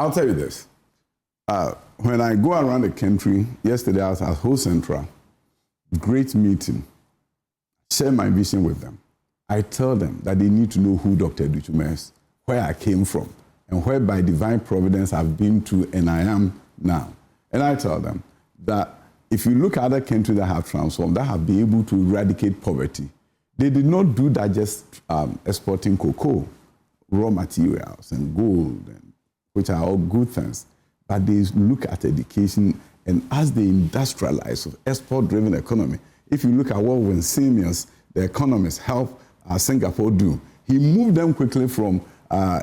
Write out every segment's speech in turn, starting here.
I'll tell you this. When I go around the country, yesterday I was at Ho Central, great meeting, share my vision with them. I tell them that they need to know who Dr. Adutwum is, where I came from, and where by divine providence I've been to and I am now. And I tell them that if you look at other countries that have transformed, that have been able to eradicate poverty, they did not do that just exporting cocoa, raw materials, and gold, which are all good things. But they look at education, and as they industrialize, export-driven economy, if you look at what when Seniors, the economists, help Singapore do, he moved them quickly from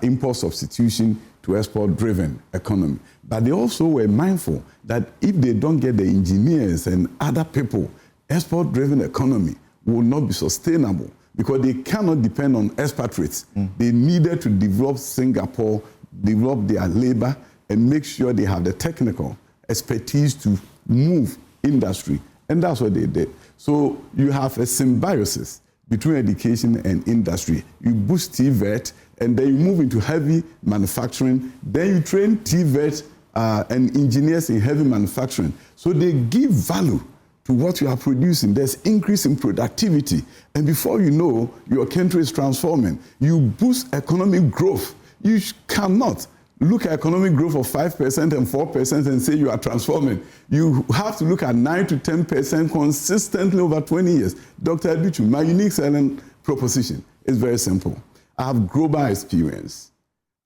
import substitution to export-driven economy. But they also were mindful that if they don't get the engineers and other people, export-driven economy will not be sustainable because they cannot depend on expatriates. They needed to develop Singapore, develop their labor, and make sure they have the technical expertise to move industry. And that's what they did. So you have a symbiosis between education and industry. You boost TVET, and then you move into heavy manufacturing. Then you train TVET and engineers in heavy manufacturing. So they give value to what you are producing. There's increase in productivity. And before you know, your country is transforming. You boost economic growth. You cannot look at economic growth of 5% and 4% and say you are transforming. You have to look at 9 to 10% consistently over 20 years. Dr. Adutwum, my unique selling proposition is very simple. I have global experience.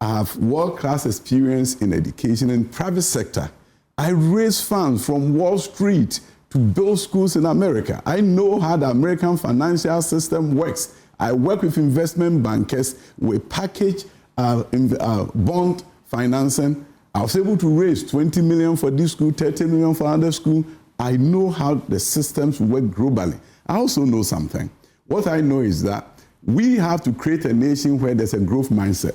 I have world-class experience in education and private sector. I raise funds from Wall Street to build schools in America. I know how the American financial system works. I work with investment bankers. We package bond financing. I was able to raise 20 million for this school, 30 million for another school. I know how the systems work globally. I also know something. What I know is that we have to create a nation where there's a growth mindset.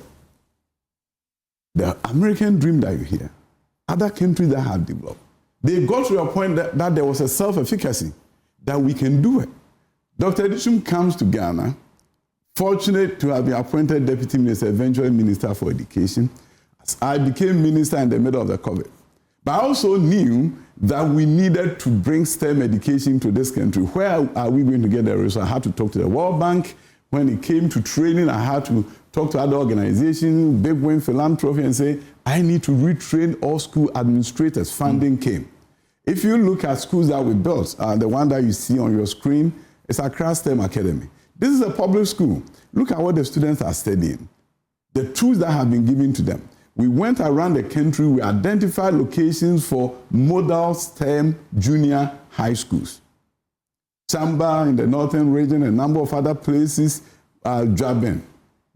The American dream that you hear, other countries that have developed, they got to a point that there was a self-efficacy, that we can do it. Dr. Adutwum comes to Ghana, fortunate to have been appointed Deputy Minister, eventually Minister for Education. I became minister in the middle of the COVID. But I also knew that we needed to bring STEM education to this country. Where are we going to get the resources? I had to talk to the World Bank. When it came to training, I had to talk to other organizations, Big Win Philanthropy, and say, I need to retrain all school administrators. Funding came. If you look at schools that we built, the one that you see on your screen, it's Accra STEM Academy. This is a public school. Look at what the students are studying. The tools that have been given to them. We went around the country, we identified locations for model STEM junior high schools. Chamba in the northern region, a number of other places, Jaben.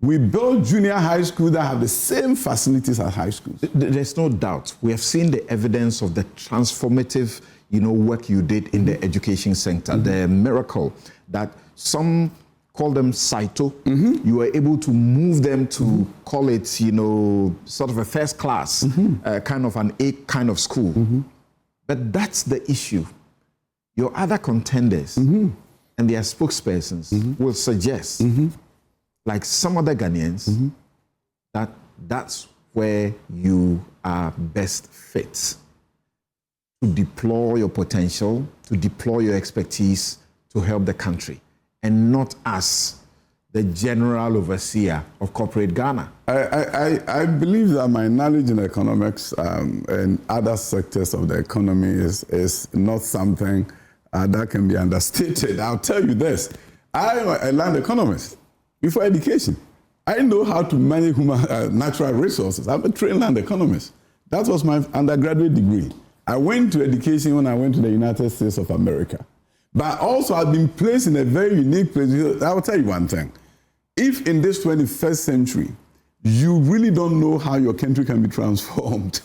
We built junior high schools that have the same facilities as high schools. There's no doubt. We have seen the evidence of the transformative, work you did in the education sector, the miracle that some call them Saito. You were able to move them to call it, sort of a first class, kind of an A kind of school. But that's the issue. Your other contenders and their spokespersons will suggest, like some other Ghanaians, that that's where you are best fit to deploy your potential, to deploy your expertise to help the country, and not as the general overseer of corporate Ghana. I believe that my knowledge in economics and other sectors of the economy is not something that can be understated. I'll tell you this. I'm a land economist before education. I know how to manage natural resources. I'm a trained land economist. That was my undergraduate degree. I went to education when I went to the United States of America. But also I've been placed in a very unique place. I will tell you one thing. If in this 21st century, you really don't know how your country can be transformed,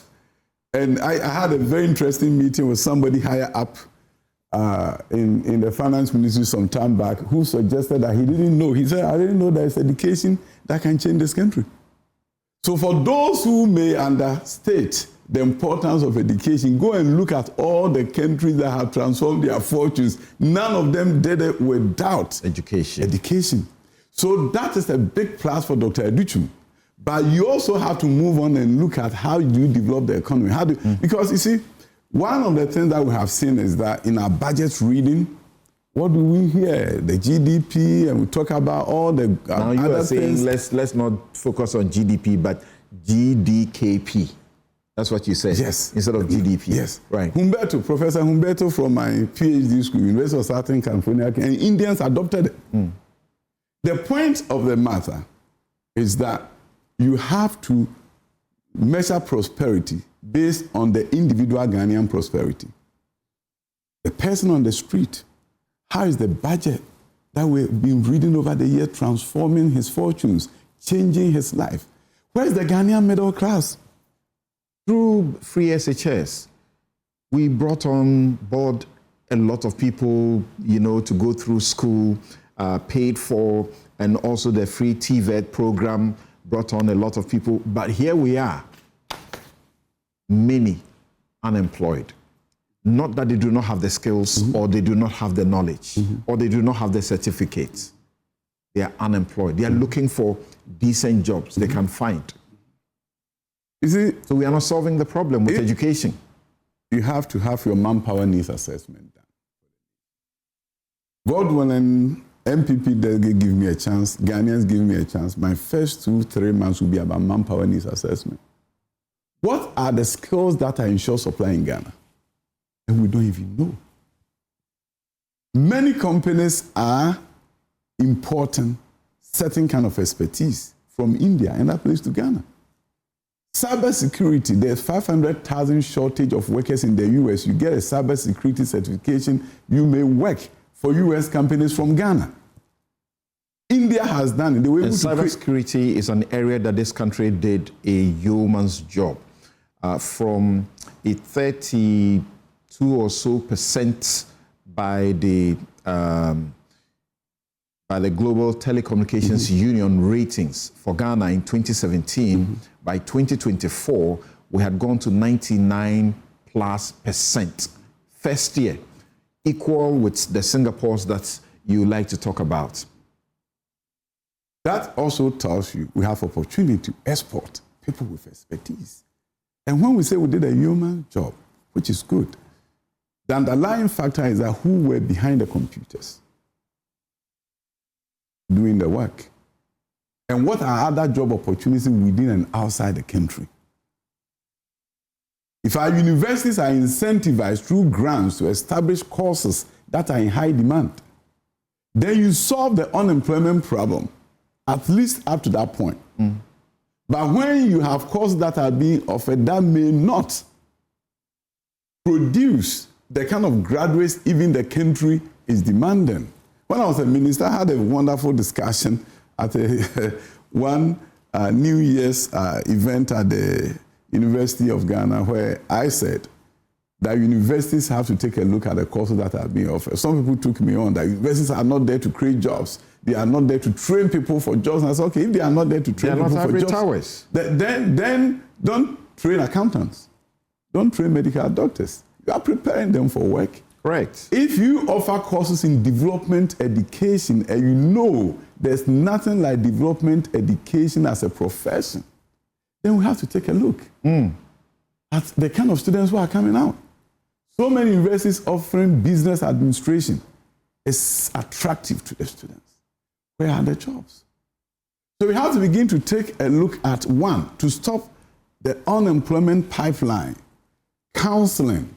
and I had a very interesting meeting with somebody higher up in the finance ministry some time back who suggested that he didn't know. He said, I didn't know there's education that can change this country. So for those who may understate the importance of education, go and look at all the countries that have transformed their fortunes. None of them did it without education. So that is a big plus for Dr. Adutwum. But you also have to move on and look at how do you develop the economy. Because you see, one of the things that we have seen is that in our budget reading, what do we hear? The GDP, and we talk about all the now you other are saying things. let's not focus on GDP, but GDKP. That's what you said. Yes. Instead of GDP. Yes. Right. Professor Humberto from my PhD school, University of Southern California, and Indians adopted it. The point of the matter is that you have to measure prosperity based on the individual Ghanaian prosperity. The person on the street, how is the budget that we've been reading over the year transforming his fortunes, changing his life? Where's the Ghanaian middle class? Through free SHS, we brought on board a lot of people, to go through school, paid for, and also the free TVET program brought on a lot of people. But here we are, many unemployed. Not that they do not have the skills or they do not have the knowledge or they do not have the certificates. They are unemployed. They are looking for decent jobs they can find. You see, so we are not solving the problem with education. You have to have your manpower needs assessment done. God willing, NPP delegate give me a chance, Ghanaians give me a chance. My first 2-3 months will be about manpower needs assessment. What are the skills that are in short supply in Ghana? And we don't even know. Many companies are importing certain kind of expertise from India and that place to Ghana. Cybersecurity, there's 500,000 shortage of workers in the US. You get a cybersecurity certification, you may work for US companies from Ghana. India has done it. They were able to cybersecurity is an area that this country did a yeoman's job. From a 32 or so % by the Global Telecommunications Union ratings for Ghana in 2017, by 2024, we had gone to 99+%. First year, equal with the Singapores that you like to talk about. That also tells you we have opportunity to export people with expertise. And when we say we did a human job, which is good, the underlying factor is that who were behind the computers doing the work. And what are other job opportunities within and outside the country? If our universities are incentivized through grants to establish courses that are in high demand, then you solve the unemployment problem, at least up to that point. But when you have courses that are being offered that may not produce the kind of graduates even the country is demanding. When I was a minister, I had a wonderful discussion at one New Year's event at the University of Ghana, where I said that universities have to take a look at the courses that are being offered. Some people took me on that universities are not there to create jobs. They are not there to train people for jobs. And I said, okay, if they are not there to train people for jobs, then don't train accountants. Don't train medical doctors. You are preparing them for work. Correct. If you offer courses in development education and you know there's nothing like development education as a profession, then we have to take a look at the kind of students who are coming out. So many universities offering business administration is attractive to the students. Where are the jobs? So we have to begin to take a look at, one, to stop the unemployment pipeline, counseling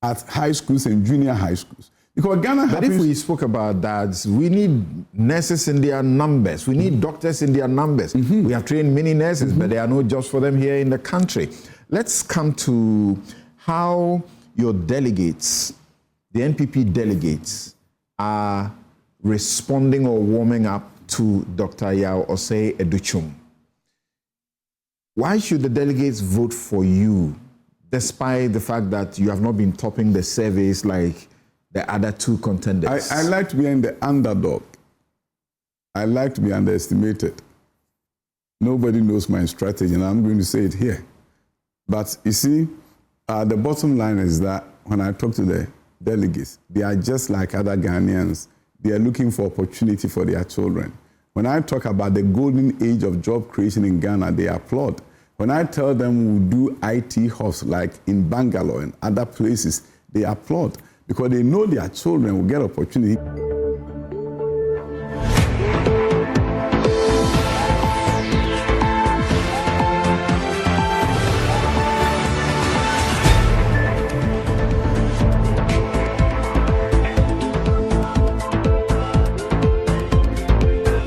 at high schools and junior high schools. Because Ghana But if we spoke about that, we need nurses in their numbers. We need doctors in their numbers. We have trained many nurses, but there are no jobs for them here in the country. Let's come to how your delegates, the NPP delegates, are responding or warming up to Dr. Yaw Adutwum. Why should the delegates vote for you, despite the fact that you have not been topping the surveys like the other two contenders? I like to be in the underdog. I like to be underestimated. Nobody knows my strategy, and I'm going to say it here. But you see, the bottom line is that when I talk to the delegates, they are just like other Ghanaians. They are looking for opportunity for their children. When I talk about the golden age of job creation in Ghana, they applaud. When I tell them we'll do IT hubs like in Bangalore and other places, they applaud because they know their children will get opportunity.